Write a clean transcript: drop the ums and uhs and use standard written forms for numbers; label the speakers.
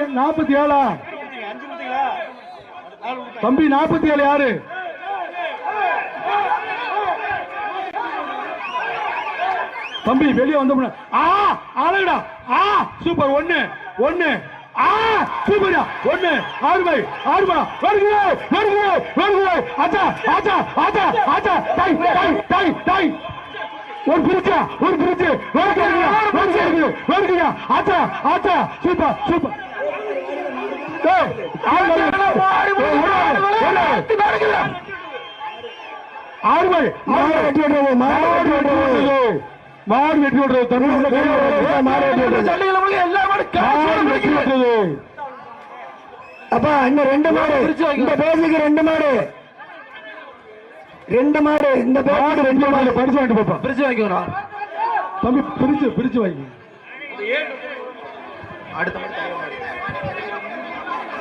Speaker 1: 47 தம்பி 47 யாரு? தம்பி வெளியே வந்து ஆளுடா. சூப்பர். ஒண்ணு சூப்பரா. 1 6 வருகிறோம். ஆச்சா டை ஒரு பிரிச்சு வருகிறா. ஆச்சா சூப்பர். மாடு வெட்டி விடுறது அப்பா. இன்னும் 2 மாடு இந்த பேசுக்கு 2 மாடு இந்த மாடு 2 மாடு பரிசு வாங்கிட்டு போப்பா. பிரிச்சு வாங்கிக்கணும் தம்பி. பிரிச்சு வாங்கி அடுத்த